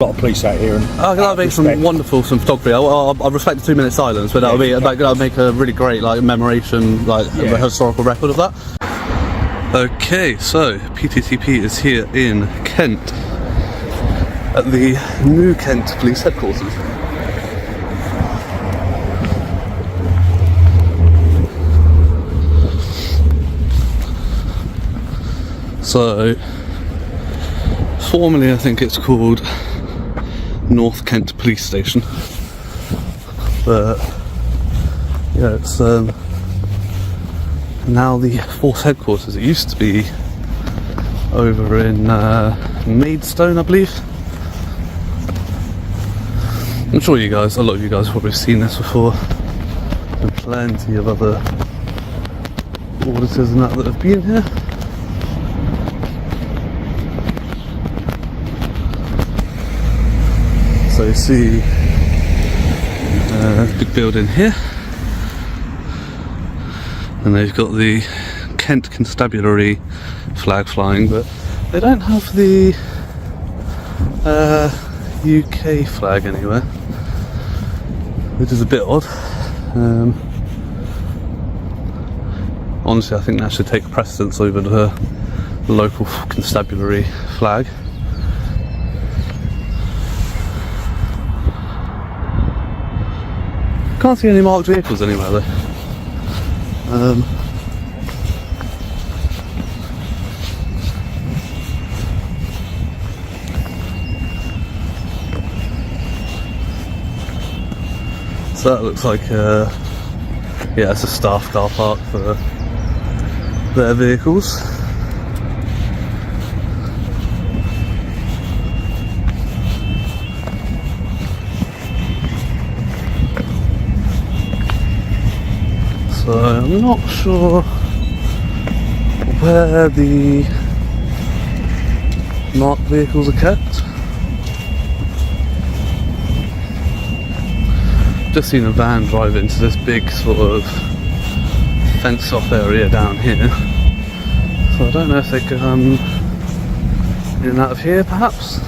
A lot of police out here, and that'll make some wonderful photography. I respect the 2-minute silence, but that'll make a really great commemoration, a historical record of that. Okay, so PTTP is here in Kent at the New Kent Police Headquarters. So, formerly I think it's called North Kent Police Station, but yeah, it's now the force headquarters. It used to be over in Maidstone, I believe. I'm sure a lot of you guys have probably seen this before, and plenty of other auditors and that have been here. So you see a big building here, and they've got the Kent Constabulary flag flying, but they don't have the UK flag anywhere, which is a bit odd. Honestly, I think that should take precedence over the local constabulary flag. Can't see any marked vehicles anywhere though. So that looks like it's a staff car park for their vehicles. So I'm not sure where the marked vehicles are kept. Just seen a van drive into this big sort of fenced off area down here. So I don't know if they come in and out of here perhaps.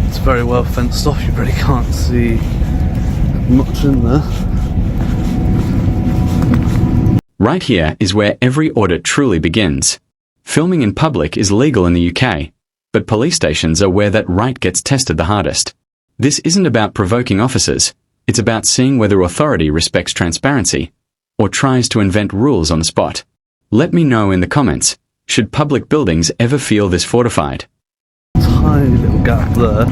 It's very well fenced off, you really can't see much in there. Right here is where every audit truly begins. Filming in public is legal in the UK, but police stations are where that right gets tested the hardest. This isn't about provoking officers, it's about seeing whether authority respects transparency, or tries to invent rules on the spot. Let me know in the comments, should public buildings ever feel this fortified? Tiny little gap there,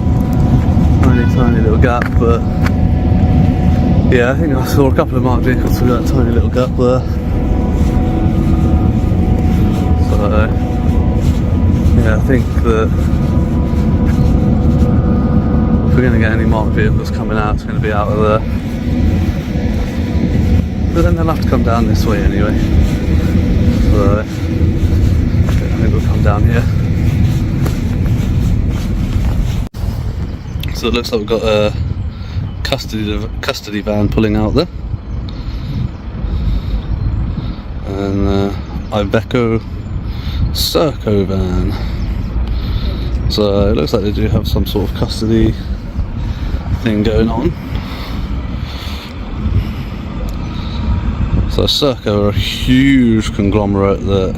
tiny little gap, but yeah, I think I saw a couple of marked vehicles through that tiny little gap there. So, yeah, I think that if we're going to get any marked vehicles coming out, it's going to be out of there. But then they'll have to come down this way anyway. So, I think we'll come down here. So it looks like we've got a custody van pulling out there. And Iveco Serco van. So it looks like they do have some sort of custody thing going on. So Serco are a huge conglomerate that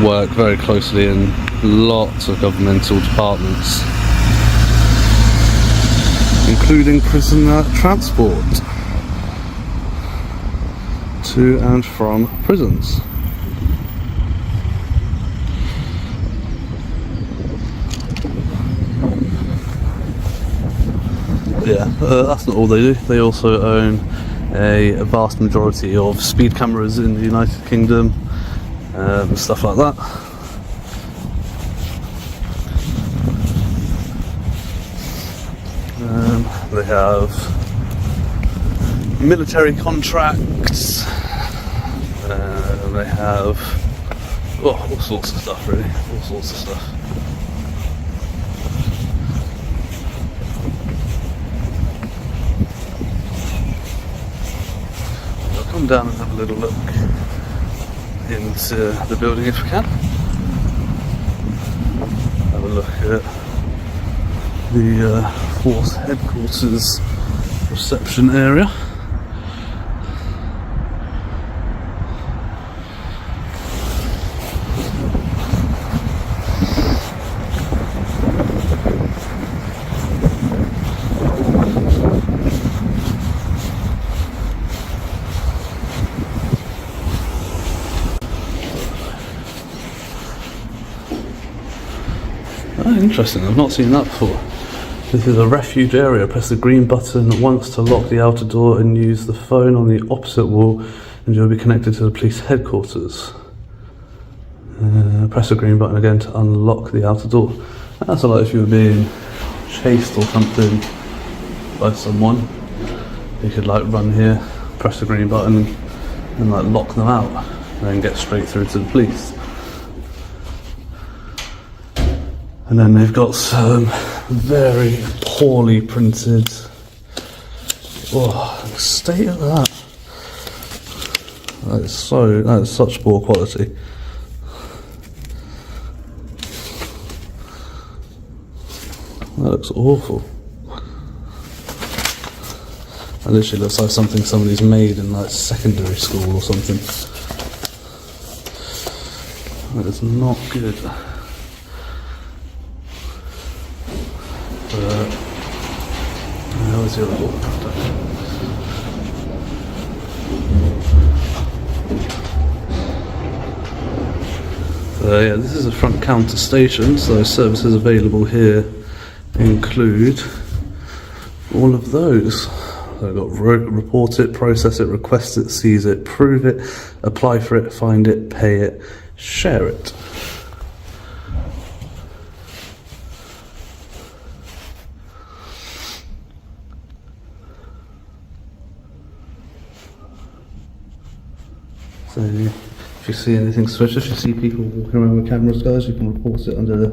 work very closely in lots of governmental departments, including prisoner transport to and from prisons. Yeah, that's not all they do. They also own a vast majority of speed cameras in the United Kingdom, stuff like that. They have military contracts, they have all sorts of stuff, really, all sorts of stuff. I'll come down and have a little look into the building if we can. Have a look at the Force Headquarters reception area. Oh, interesting, I've not seen that before. This is a refuge area. Press the green button once to lock the outer door and use the phone on the opposite wall and you'll be connected to the police headquarters. Press the green button again to unlock the outer door. That's a lot if you were being chased or something by someone. You could like run here, press the green button and like lock them out and then get straight through to the police. And then they've got some very poorly printed. Oh, the state of that. That is such poor quality. That looks awful. That literally looks like something somebody's made in like secondary school or something. That is not good. How is the other door? Yeah, this is a front counter station, so services available here include all of those. So I've got report it, process it, request it, seize it, prove it, apply for it, find it, pay it, share it. So if you see anything suspicious, you see people walking around with cameras, guys, you can report it under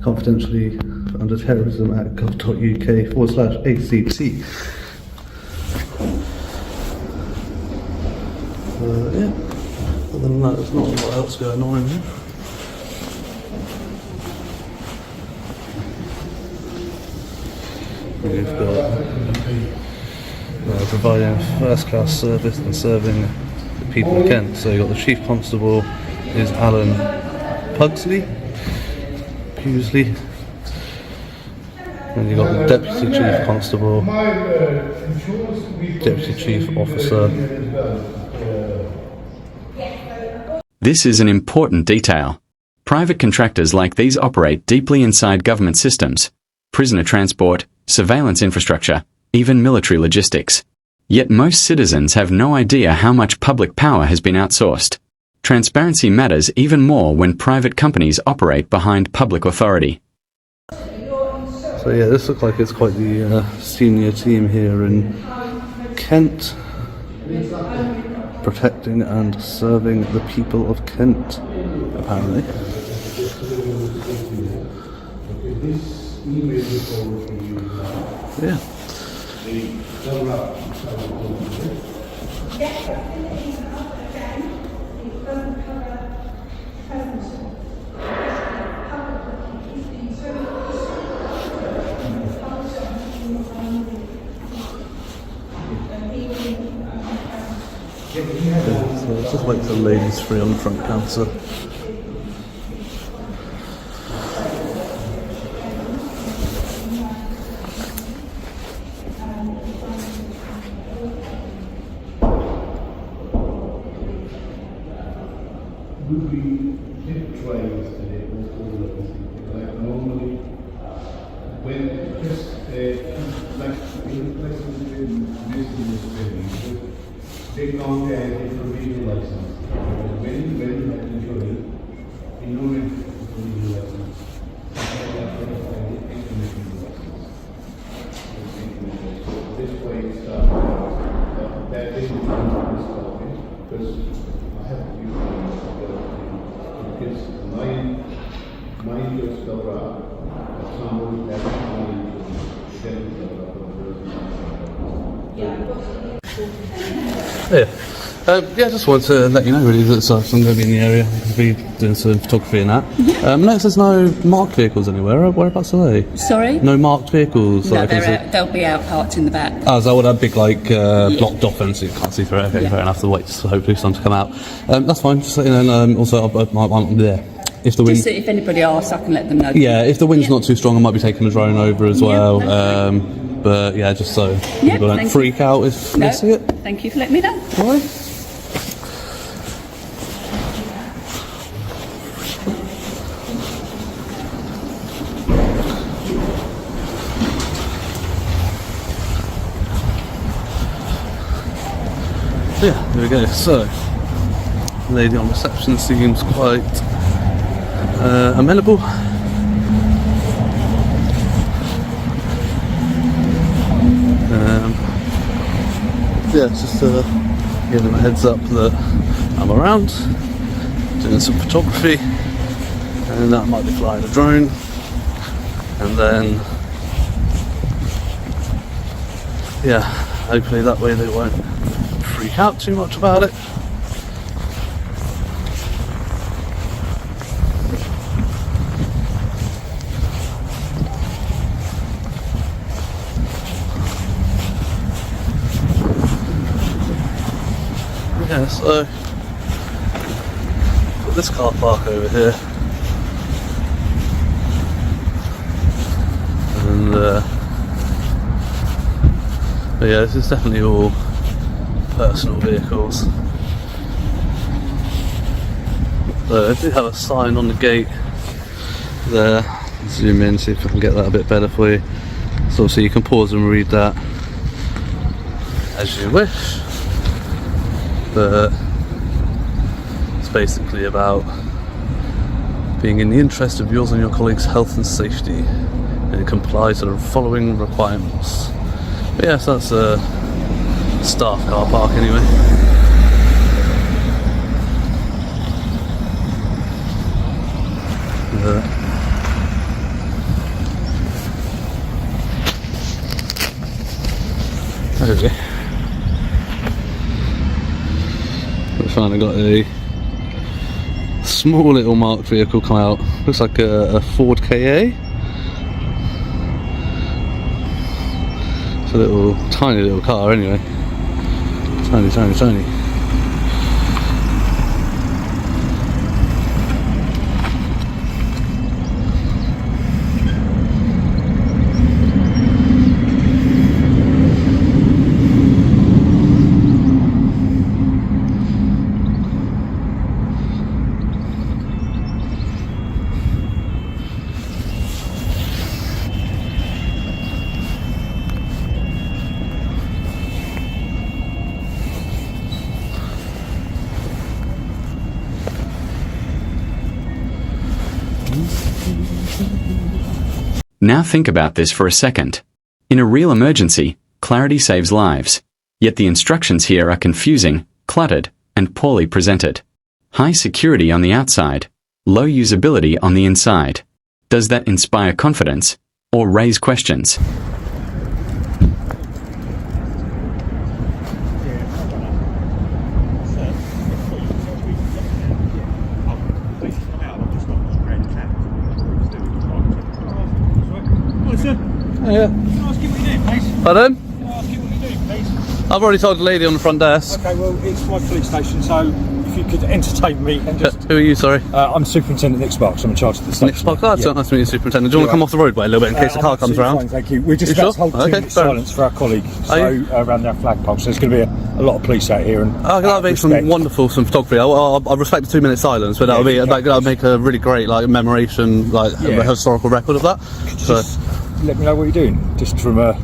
confidentially under terrorism at gov.uk/ACT. Yeah, other than that, there's not a lot else going on in here. We've got providing first class service and serving the people of Kent. So you've got the Chief Constable is Alan Pugsley. And you've got the Deputy Chief Constable, Deputy Chief Officer. This is an important detail. Private contractors like these operate deeply inside government systems, prisoner transport, surveillance infrastructure, even military logistics. Yet most citizens have no idea how much public power has been outsourced. Transparency matters even more when private companies operate behind public authority. So yeah, this looks like it's quite the senior team here in Kent, protecting and serving the people of Kent, apparently. Yeah. So it's just like the ladies free on the front counter. Would we get trains today or all of these things? Like normally, when just like in places in business, they can't get a provisional license. When you have insurance, in order to provisional license, this way it's that isn't because I have to use because my US dollar, somebody has money Yeah, Yeah, just wanted to let you know really that I'm going to be in the area. I'll be doing some photography and that. Notice there's no marked vehicles anywhere. Whereabouts are they? Sorry? No marked vehicles. No, they'll be out parked in the back. Oh, is that what that big blocked off and so you can't see through it? Okay, fair enough. To wait for hopefully some to come out. That's fine. Just let you know. Also, I'm there. If the wind, Just if anybody asks, I can let them know. yeah, if the wind's not too strong, I might be taking a drone over as well. But yeah, just so people don't freak out if they see it. Thank you for letting me know. All right. Yeah, there we go. So, lady on reception seems quite amenable. Yeah, just give them a heads up that I'm around, doing some photography, and that I might be flying a drone, and then yeah, hopefully that way they won't freak out too much about it. Yeah, so got this car park over here, and but yeah, this is definitely all personal vehicles. So I do have a sign on the gate there. Zoom in, see if I can get that a bit better for you. So you can pause and read that as you wish. But it's basically about being in the interest of yours and your colleagues' health and safety, and it complies to the following requirements. But yes, that's a staff car park anyway. There we go. We finally got a small little marked vehicle come out. Looks like a Ford KA. It's a tiny little car anyway. Tiny. Now think about this for a second. In a real emergency, clarity saves lives. Yet the instructions here are confusing, cluttered, and poorly presented. High security on the outside, low usability on the inside. Does that inspire confidence or raise questions? Yeah. Can I ask you what you're doing, please? Pardon? Can I ask you what you're doing, please? I've already told the lady on the front desk. Okay, well, it's my police station, so if you could entertain me and just... Who are you, sorry? I'm Superintendent Nick Sparks, I'm in charge of the station. Nick Sparks, that's nice to meet you, Superintendent. Do you want to come off the roadway a little bit in case the car comes around? Fine, thank you. We're just You about sure? to hold 2 minutes silence for our colleague, around our flagpole, so there's going to be a lot of police out here. And that'll make some photography. I'll respect the 2 minute silence, but that'll make a really great commemoration, a historical record of that. Just let me know what you're doing, just from a...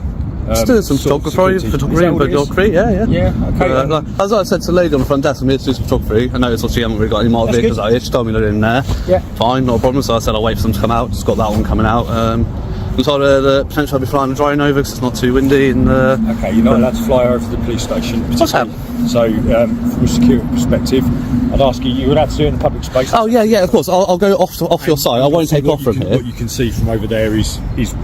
Just doing some photography and videography, yeah. Yeah, okay. As I said to the lady on the front desk, I'm here to do some photography. I noticed obviously you haven't really got any marked vehicles out here. She told me they're in there. Yeah. Fine, not a problem. So I said I'll wait for them to come out. Just got that one coming out. I'm told the potential I'll be flying a drone over because it's not too windy. And Okay, you're not allowed to fly over the police station. What's that? So, from a security perspective, I'd ask you, you're allowed to do it in the public space. Oh yeah, of course. I'll go off your side. I won't take off from here. What you can see from over there is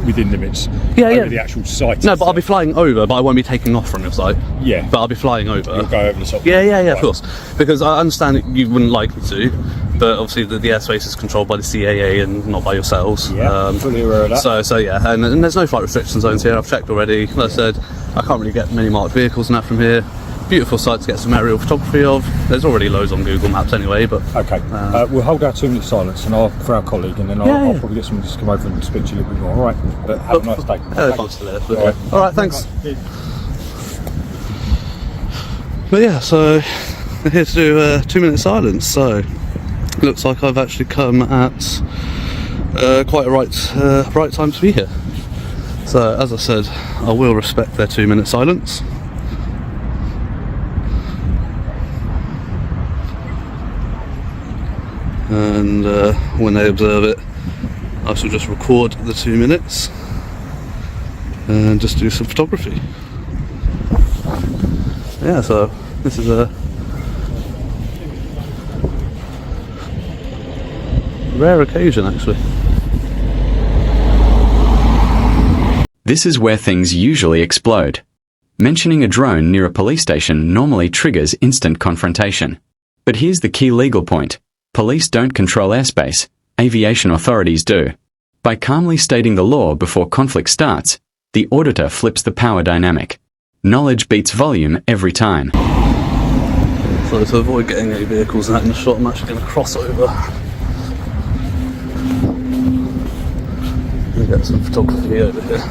within limits. Yeah, over the actual site. No, but I'll be flying over, but I won't be taking off from your side. Yeah. But I'll be flying over. You'll go over the top. Yeah, Right. of course. Because I understand that you wouldn't like me to, but obviously the airspace is controlled by the CAA and not by yourselves. Yeah, fully aware of that. So yeah, and there's no flight restriction zones here. I've checked already. Like I said, I can't really get many marked vehicles and that from here. Beautiful site to get some aerial photography of. There's already loads on Google Maps anyway, but... Okay, we'll hold our 2 minute silence and for our colleague, and then I'll probably get someone to just come over and speak to you a little bit more, alright? But have a nice day. Alright, thanks. But yeah, so we're here to do a 2 minute silence, so it looks like I've actually come at quite a right time to be here. So as I said, I will respect their 2 minute silence. And when they observe it, I shall just record the 2 minutes and just do some photography. Yeah, so this is a rare occasion actually. This is where things usually explode. Mentioning a drone near a police station normally triggers instant confrontation. But here's the key legal point. Police don't control airspace. Aviation authorities do. By calmly stating the law before conflict starts, the auditor flips the power dynamic. Knowledge beats volume every time. So to avoid getting any vehicles and that in the shot, I'm actually going to cross over and get some photography over here.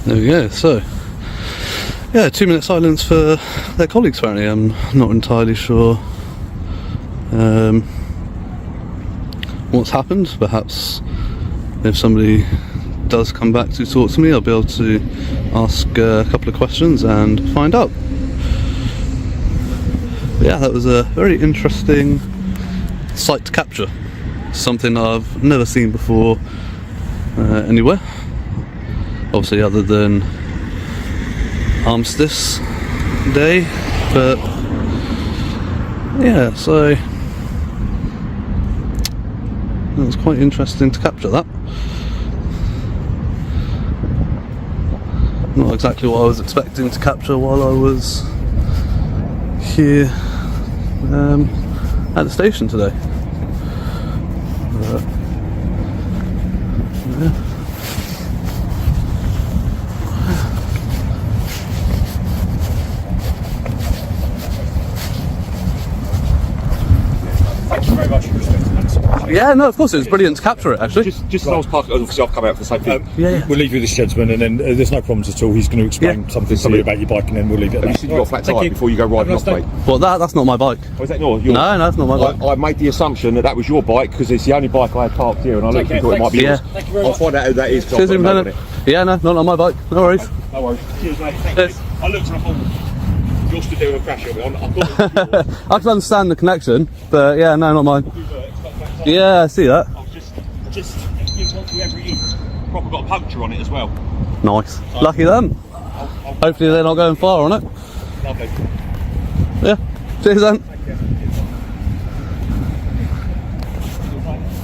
There we go, so yeah, 2 minute silence for their colleagues apparently. I'm not entirely sure what's happened. Perhaps if somebody does come back to talk to me, I'll be able to ask a couple of questions and find out. But yeah, that was a very interesting sight to capture. Something I've never seen before anywhere. Obviously other than Armistice Day, but Yeah, so it was quite interesting to capture that. Not exactly what I was expecting to capture while I was here at the station today. Yeah. Thank you very much for respecting that. Yeah, no, of course, it was brilliant to capture it, actually. Just as I was parking, obviously I've come out for the same thing. Yeah. We'll leave you with this gentleman, and then there's no problems at all. He's going to explain something to you about your bike, and then we'll leave it at You that. said you got a flat tyre before you go riding off, mate. Well, that's not my bike. Oh, is that yours? No, that's not my bike. I made the assumption that was your bike because it's the only bike I had parked here, and I looked and thought it might be yours. Thank you very I'll much. find out who that is. 'Cause I've Cheers, got a note on independent. it. Yeah, no, not on my bike. No worries. No worries. Cheers, mate. Thank Cheers. you. I looked and I thought, you're still doing a crash of it. I thought I can understand the connection, but yeah, no, not mine. Yeah, I see that. I was just whoever it is, probably got a puncture on it as well. Nice. Lucky them. Hopefully they're not going far on it. Lovely. Yeah. Cheers then.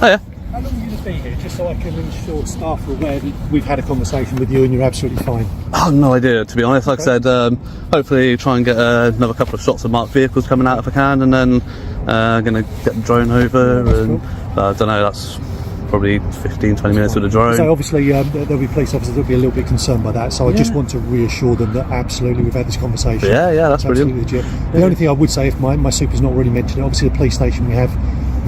Oh yeah. How long are you going to be here? Just so I can ensure staff are aware that we've had a conversation with you and you're absolutely fine. Oh, no idea, to be honest. Like I said, hopefully try and get another couple of shots of marked vehicles coming out if I can, and then going to get the drone over, and I don't know, that's probably 15-20 minutes with the drone. So obviously there'll be police officers that'll be a little bit concerned by that, so I just want to reassure them that absolutely we've had this conversation. Yeah, that's brilliant. Absolutely legit. The only thing I would say, if my super's not already mentioned it, obviously the police station, we have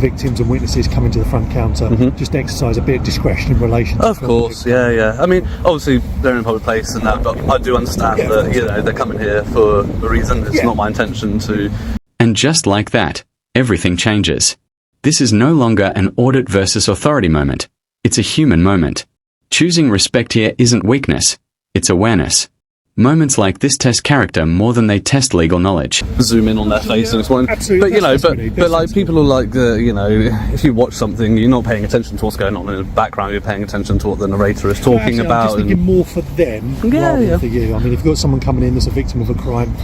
victims and witnesses coming to the front counter, just exercise a bit of discretion in relation to Of course, yeah. I mean, obviously they're in a public place and that, but I do understand that, you know, they're coming here for a reason. It's not my intention to... And just like that, everything changes. This is no longer an audit versus authority moment. It's a human moment. Choosing respect here isn't weakness, it's awareness. Moments like this test character more than they test legal knowledge. Zoom in on their face and explain. Absolutely. But you know, That's really- but like people are like, you know, if you watch something, you're not paying attention to what's going on in the background. You're paying attention to what the narrator is talking Absolutely, about. I'm just thinking more for them rather than for you. I mean, if you've got someone coming in that's a victim of a crime,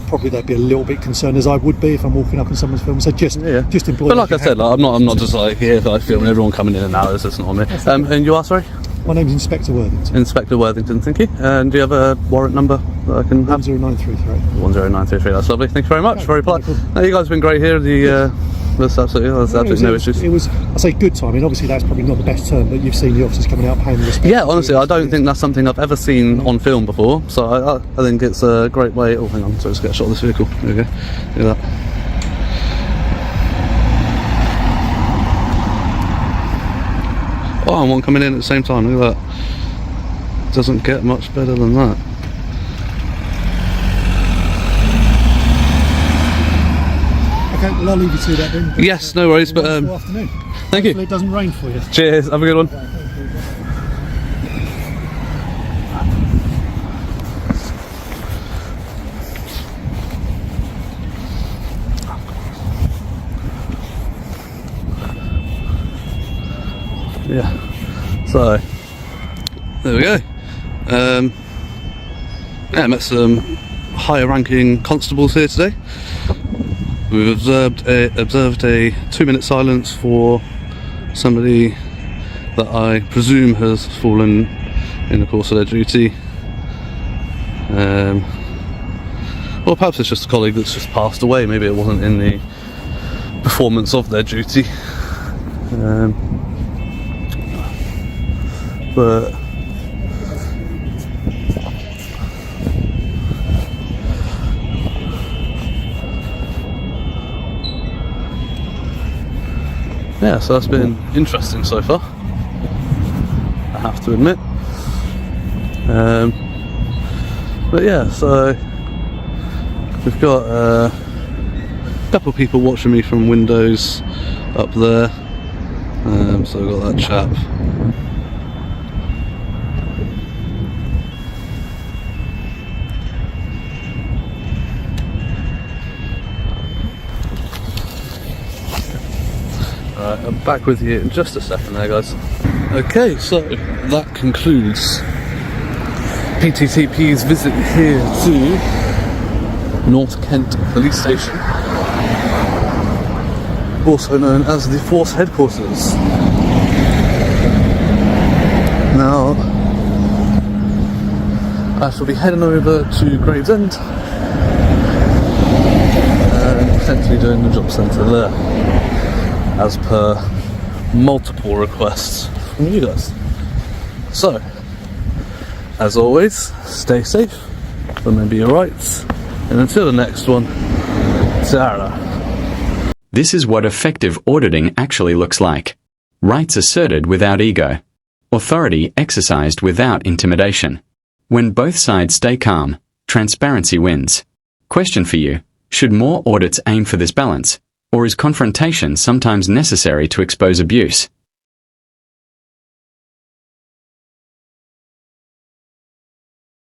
probably they'd be a little bit concerned, as I would be if I'm walking up in someone's film. So just employ. But like I said, like, I'm not just like here like filming everyone coming in and out. It's just not me. And you are, sorry? My name's Inspector Worthington. Inspector Worthington, thank you. And do you have a warrant number that I can have? 10933. 10933, that's lovely. Thank you very much. Very polite. No, you guys have been great here. There's absolutely no issues. It was, I say, good timing. Obviously, that's probably not the best term, but you've seen the officers coming out paying respect. Yeah, honestly, I don't think that's something I've ever seen on film before. So I think it's a great way. Oh, hang on, so let's get a shot of this vehicle. There we go. Look at that. Oh, and one coming in at the same time. Look at that. Doesn't get much better than that. Okay, well, I'll leave you to that then. Yes, no worries. But Good afternoon. thank you. Hopefully it doesn't rain for you. Cheers. Have a good one. Yeah, so there we go. Yeah, met some higher ranking constables here today. We've observed a 2-minute silence for somebody that I presume has fallen in the course of their duty. Or perhaps it's just a colleague that's just passed away. Maybe it wasn't in the performance of their duty. But yeah, so that's been interesting so far, I have to admit. But yeah, so we've got a couple of people watching me from windows up there. So I've got that chap. I'm back with you in just a second there, guys. Okay, so that concludes PTTP's visit here to North Kent Police Station. also known as the Force Headquarters. Now, I shall be heading over to Gravesend and potentially doing the job centre there, as per multiple requests from you guys. So, as always, stay safe, remember your rights, and until the next one, ta-ra. This is what effective auditing actually looks like. Rights asserted without ego. Authority exercised without intimidation. When both sides stay calm, transparency wins. Question for you: should more audits aim for this balance, or is confrontation sometimes necessary to expose abuse?